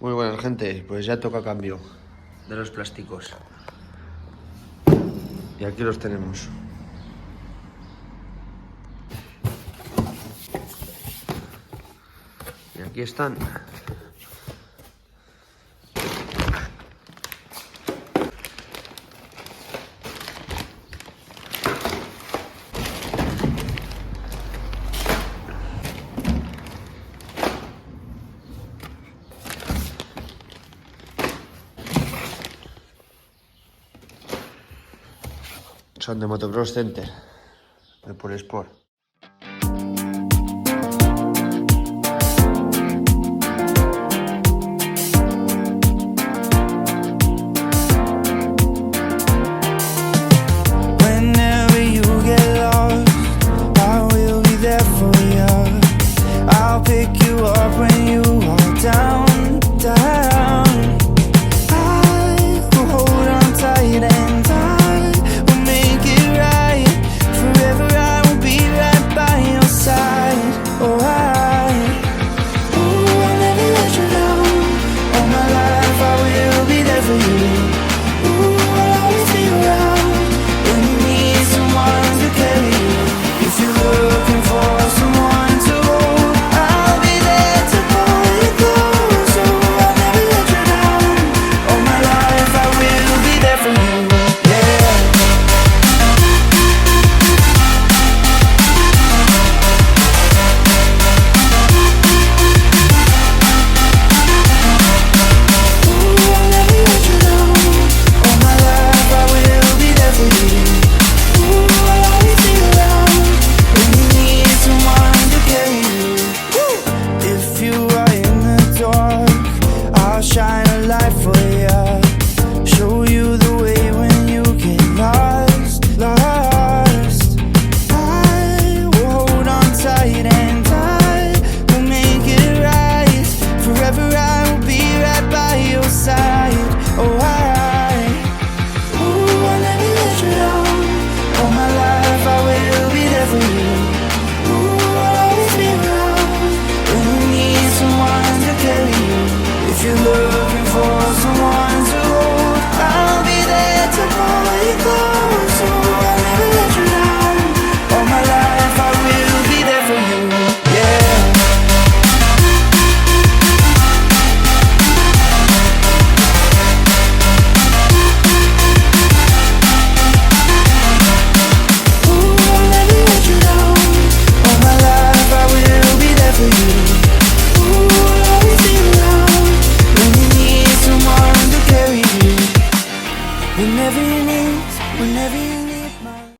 Muy buenas, gente, pues ya toca cambio de los plásticos. Y aquí los tenemos. Y aquí están. Son de Motocross Center, de Polisport. Whenever you get lost, I will be there for you. I'll pick you up when you are down, down. I will hold on tight and whenever you need